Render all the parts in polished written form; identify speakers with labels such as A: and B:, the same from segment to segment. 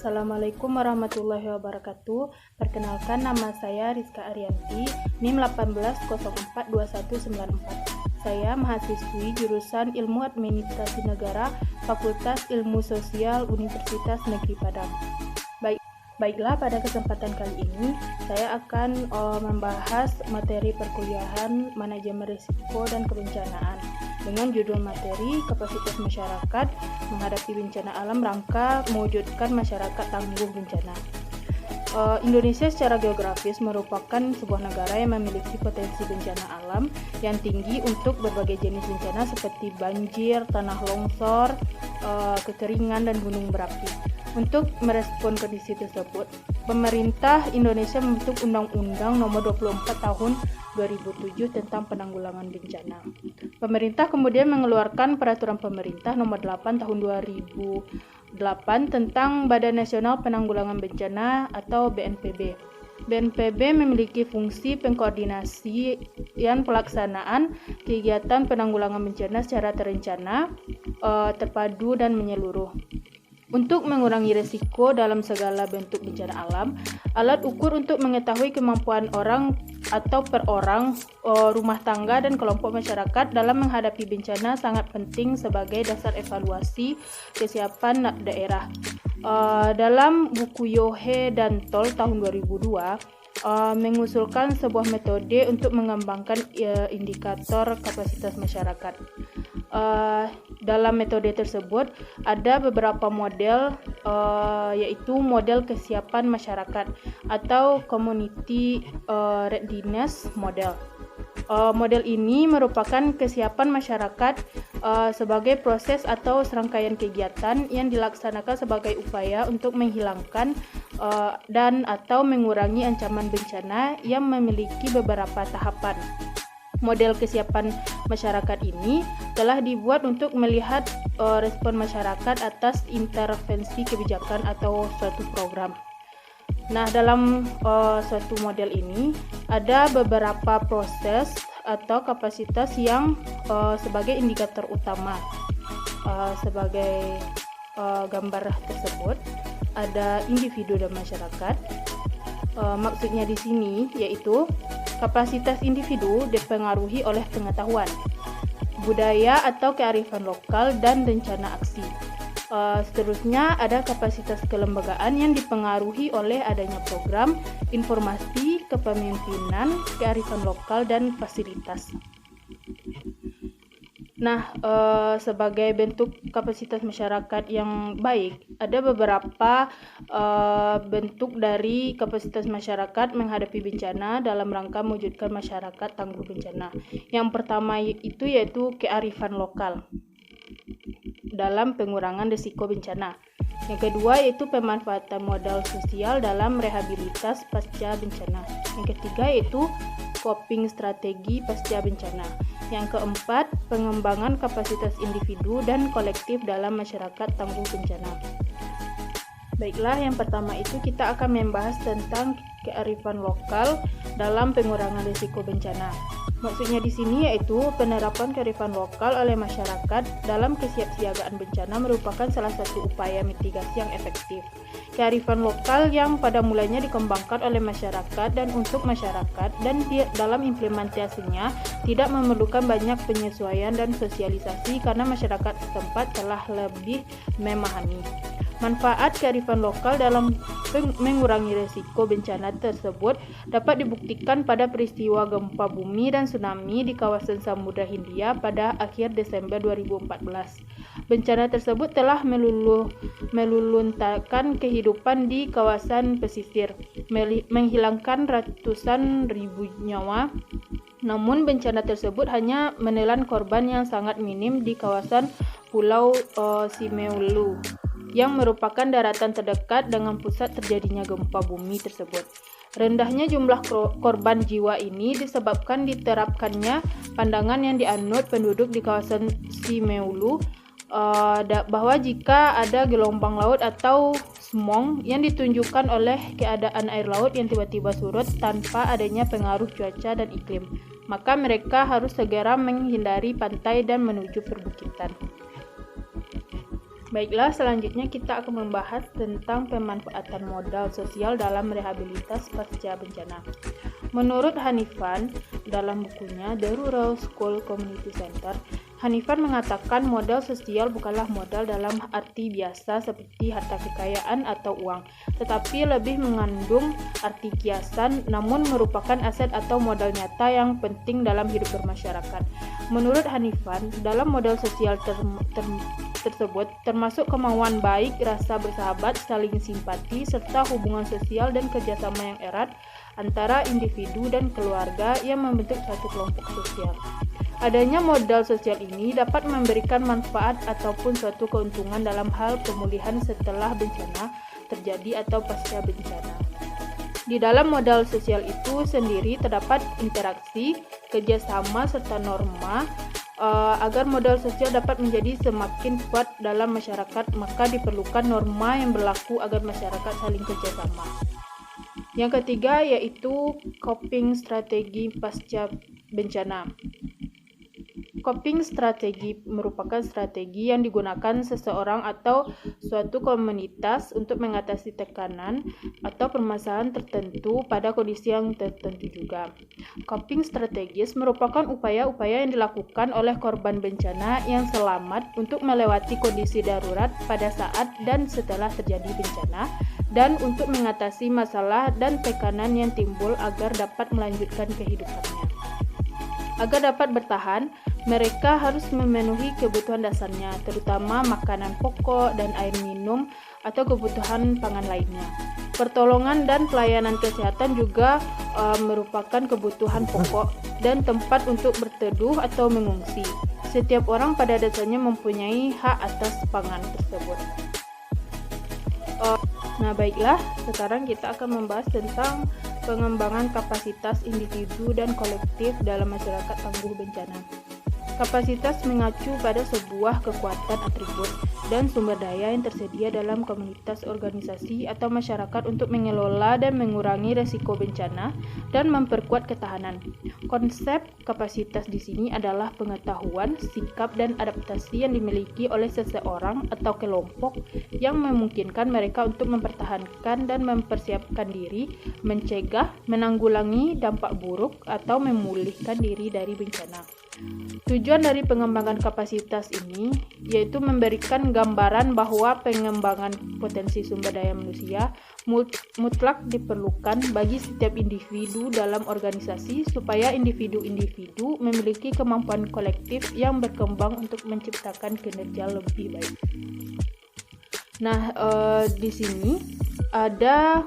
A: Assalamualaikum warahmatullahi wabarakatuh. Perkenalkan, nama saya Rizka Arianti, NIM 18042194. Saya mahasiswi jurusan Ilmu Administrasi Negara, Fakultas Ilmu Sosial Universitas Negeri Padang. Baiklah, pada kesempatan kali ini saya akan membahas materi perkuliahan Manajemen Risiko dan Kebencanaan dengan judul materi Kapasitas Masyarakat Menghadapi Bencana Alam Rangka Mewujudkan Masyarakat Tangguh Bencana. Indonesia secara geografis merupakan sebuah negara yang memiliki potensi bencana alam yang tinggi untuk berbagai jenis bencana seperti banjir, tanah longsor, kekeringan, dan gunung berapi. Untuk merespon kondisi tersebut, pemerintah Indonesia membentuk Undang-Undang Nomor 24 Tahun 2007 tentang penanggulangan bencana. Pemerintah kemudian mengeluarkan Peraturan Pemerintah Nomor 8 Tahun 2008 tentang Badan Nasional Penanggulangan Bencana atau BNPB. BNPB memiliki fungsi pengkoordinasian pelaksanaan kegiatan penanggulangan bencana secara terencana, terpadu, dan menyeluruh. Untuk mengurangi risiko dalam segala bentuk bencana alam, alat ukur untuk mengetahui kemampuan orang atau per orang, rumah tangga, dan kelompok masyarakat dalam menghadapi bencana sangat penting sebagai dasar evaluasi kesiapan daerah. Dalam buku Yohe dan Tol tahun 2002, mengusulkan sebuah metode untuk mengembangkan indikator kapasitas masyarakat. Dalam metode tersebut ada beberapa model, yaitu model kesiapan masyarakat atau community readiness model. Model ini merupakan kesiapan masyarakat sebagai proses atau serangkaian kegiatan yang dilaksanakan sebagai upaya untuk menghilangkan dan atau mengurangi ancaman bencana yang memiliki beberapa tahapan. Model kesiapan masyarakat ini telah dibuat untuk melihat respon masyarakat atas intervensi kebijakan atau suatu program. Nah, dalam suatu model ini ada beberapa proses atau kapasitas yang sebagai indikator utama. Sebagai gambar tersebut ada individu dan masyarakat. Maksudnya di sini yaitu kapasitas individu dipengaruhi oleh pengetahuan, budaya atau kearifan lokal, dan rencana aksi. Seterusnya ada kapasitas kelembagaan yang dipengaruhi oleh adanya program, informasi, kepemimpinan, kearifan lokal, dan fasilitas. Nah, sebagai bentuk kapasitas masyarakat yang baik, ada beberapa bentuk dari kapasitas masyarakat menghadapi bencana dalam rangka mewujudkan masyarakat tangguh bencana. Yang pertama itu yaitu kearifan lokal dalam pengurangan risiko bencana. Yang kedua yaitu pemanfaatan modal sosial dalam rehabilitas pasca bencana. Yang ketiga yaitu coping strategi pasca bencana. Yang keempat, pengembangan kapasitas individu dan kolektif dalam masyarakat tangguh bencana. Baiklah, yang pertama itu kita akan membahas tentang kearifan lokal dalam pengurangan risiko bencana. Maksudnya di sini yaitu penerapan kearifan lokal oleh masyarakat dalam kesiapsiagaan bencana merupakan salah satu upaya mitigasi yang efektif. Kearifan lokal yang pada mulanya dikembangkan oleh masyarakat dan untuk masyarakat dan dalam implementasinya tidak memerlukan banyak penyesuaian dan sosialisasi karena masyarakat setempat telah lebih memahami. Manfaat kearifan lokal dalam mengurangi risiko bencana tersebut dapat dibuktikan pada peristiwa gempa bumi dan tsunami di kawasan Samudra Hindia pada akhir Desember 2014. Bencana tersebut telah meluluntahkan kehidupan di kawasan pesisir, menghilangkan ratusan ribu nyawa. Namun bencana tersebut hanya menelan korban yang sangat minim di kawasan Pulau Simeulue, yang merupakan daratan terdekat dengan pusat terjadinya gempa bumi tersebut. Rendahnya jumlah korban jiwa ini disebabkan diterapkannya pandangan yang dianut penduduk di kawasan Simeulue bahwa jika ada gelombang laut atau smog yang ditunjukkan oleh keadaan air laut yang tiba-tiba surut tanpa adanya pengaruh cuaca dan iklim, maka mereka harus segera menghindari pantai dan menuju perbukitan. Baiklah, selanjutnya kita akan membahas tentang pemanfaatan modal sosial dalam rehabilitas pasca bencana. Menurut Hanifan, dalam bukunya The Rural School Community Center, Hanifan mengatakan modal sosial bukanlah modal dalam arti biasa seperti harta kekayaan atau uang, tetapi lebih mengandung arti kiasan, namun merupakan aset atau modal nyata yang penting dalam hidup bermasyarakat. Menurut Hanifan, dalam modal sosial tersebut termasuk kemauan baik, rasa bersahabat, saling simpati, serta hubungan sosial dan kerjasama yang erat antara individu dan keluarga yang membentuk suatu kelompok sosial. Adanya modal sosial ini dapat memberikan manfaat ataupun suatu keuntungan dalam hal pemulihan setelah bencana terjadi atau pasca bencana. Di dalam modal sosial itu sendiri terdapat interaksi, kerjasama, serta norma. Agar modal sosial dapat menjadi semakin kuat dalam masyarakat, maka diperlukan norma yang berlaku agar masyarakat saling kerjasama. Yang ketiga yaitu coping strategi pasca bencana. Coping strategi merupakan strategi yang digunakan seseorang atau suatu komunitas untuk mengatasi tekanan atau permasalahan tertentu pada kondisi yang tertentu juga. Coping strategis merupakan upaya-upaya yang dilakukan oleh korban bencana yang selamat untuk melewati kondisi darurat pada saat dan setelah terjadi bencana dan untuk mengatasi masalah dan tekanan yang timbul agar dapat melanjutkan kehidupannya. Agar dapat bertahan, mereka harus memenuhi kebutuhan dasarnya, terutama makanan pokok dan air minum atau kebutuhan pangan lainnya. Pertolongan dan pelayanan kesehatan juga merupakan kebutuhan pokok dan tempat untuk berteduh atau mengungsi. Setiap orang pada dasarnya mempunyai hak atas pangan tersebut. Nah baiklah, sekarang kita akan membahas tentang pengembangan kapasitas individu dan kolektif dalam masyarakat tangguh bencana. Kapasitas mengacu pada sebuah kekuatan atribut dan sumber daya yang tersedia dalam komunitas, organisasi, atau masyarakat untuk mengelola dan mengurangi resiko bencana dan memperkuat ketahanan. Konsep kapasitas di sini adalah pengetahuan, sikap, dan adaptasi yang dimiliki oleh seseorang atau kelompok yang memungkinkan mereka untuk mempertahankan dan mempersiapkan diri, mencegah, menanggulangi dampak buruk, atau memulihkan diri dari bencana. Tujuan dari pengembangan kapasitas ini yaitu memberikan gambaran bahwa pengembangan potensi sumber daya manusia mutlak diperlukan bagi setiap individu dalam organisasi supaya individu-individu memiliki kemampuan kolektif yang berkembang untuk menciptakan kinerja lebih baik. Nah, di sini ada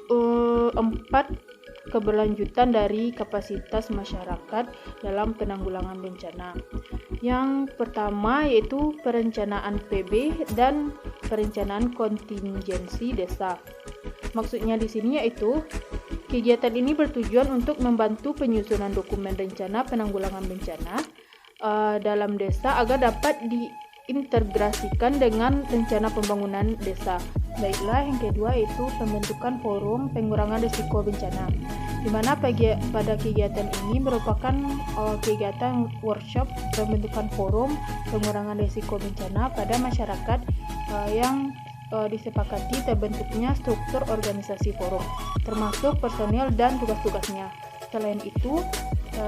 A: 4 keberlanjutan dari kapasitas masyarakat dalam penanggulangan bencana. Yang pertama yaitu perencanaan PB dan perencanaan kontingensi desa. Maksudnya di sini yaitu kegiatan ini bertujuan untuk membantu penyusunan dokumen rencana penanggulangan bencana dalam desa agar dapat diintegrasikan dengan rencana pembangunan desa. Baiklah, yang kedua yaitu pembentukan forum pengurangan risiko bencana, di mana pada kegiatan ini merupakan kegiatan workshop pembentukan forum pengurangan risiko bencana pada masyarakat yang disepakati terbentuknya struktur organisasi forum, termasuk personil dan tugas-tugasnya. Selain itu,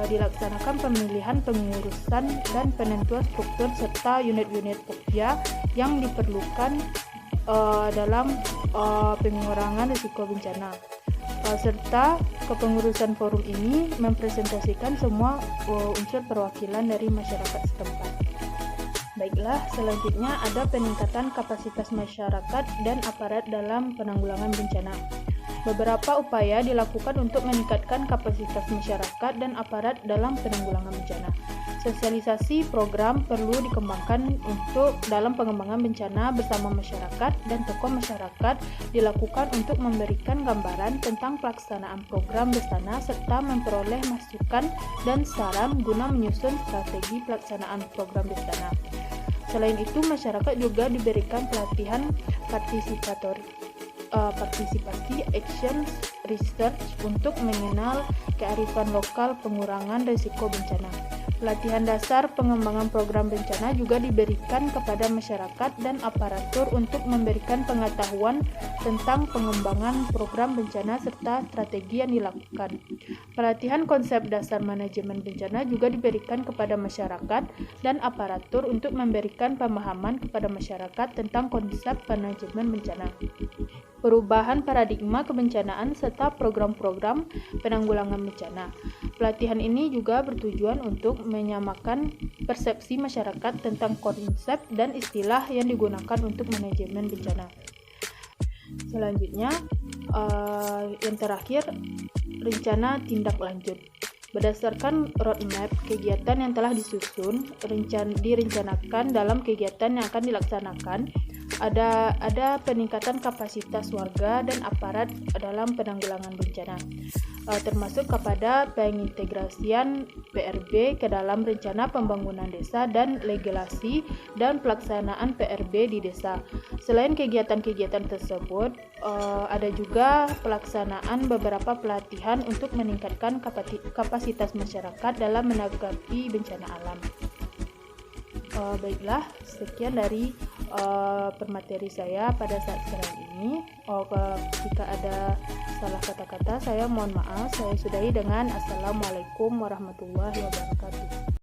A: dilaksanakan pemilihan pengurusan dan penentuan struktur serta unit-unit Pokja yang diperlukan dalam pengurangan risiko bencana, serta kepengurusan forum ini mempresentasikan semua unsur perwakilan dari masyarakat setempat. Baiklah, selanjutnya ada peningkatan kapasitas masyarakat dan aparat dalam penanggulangan bencana. Beberapa upaya dilakukan untuk meningkatkan kapasitas masyarakat dan aparat dalam penanggulangan bencana. Sosialisasi program perlu dikembangkan untuk dalam pengembangan bencana bersama masyarakat dan tokoh masyarakat dilakukan untuk memberikan gambaran tentang pelaksanaan program bencana serta memperoleh masukan dan saran guna menyusun strategi pelaksanaan program bencana. Selain itu, masyarakat juga diberikan pelatihan partisipasi action research untuk mengenal kearifan lokal pengurangan risiko bencana. Pelatihan dasar pengembangan program bencana juga diberikan kepada masyarakat dan aparatur untuk memberikan pengetahuan tentang pengembangan program bencana serta strategi yang dilakukan. Pelatihan konsep dasar manajemen bencana juga diberikan kepada masyarakat dan aparatur untuk memberikan pemahaman kepada masyarakat tentang konsep manajemen bencana. Perubahan paradigma kebencanaan serta program-program penanggulangan bencana. Pelatihan ini juga bertujuan untuk menyamakan persepsi masyarakat tentang konsep dan istilah yang digunakan untuk manajemen bencana. Selanjutnya, yang terakhir, rencana tindak lanjut. Berdasarkan roadmap kegiatan yang telah disusun, direncanakan dalam kegiatan yang akan dilaksanakan, ada peningkatan kapasitas warga dan aparat dalam penanggulangan bencana, termasuk kepada pengintegrasian PRB ke dalam rencana pembangunan desa dan legislasi dan pelaksanaan PRB di desa. Selain kegiatan-kegiatan tersebut, ada juga pelaksanaan beberapa pelatihan untuk meningkatkan kapasitas masyarakat dalam menanggapi bencana alam. Baiklah, sekian dari permateri saya pada saat sekarang ini. Jika ada salah kata-kata, saya mohon maaf. Saya sudahi dengan Assalamualaikum warahmatullahi wabarakatuh.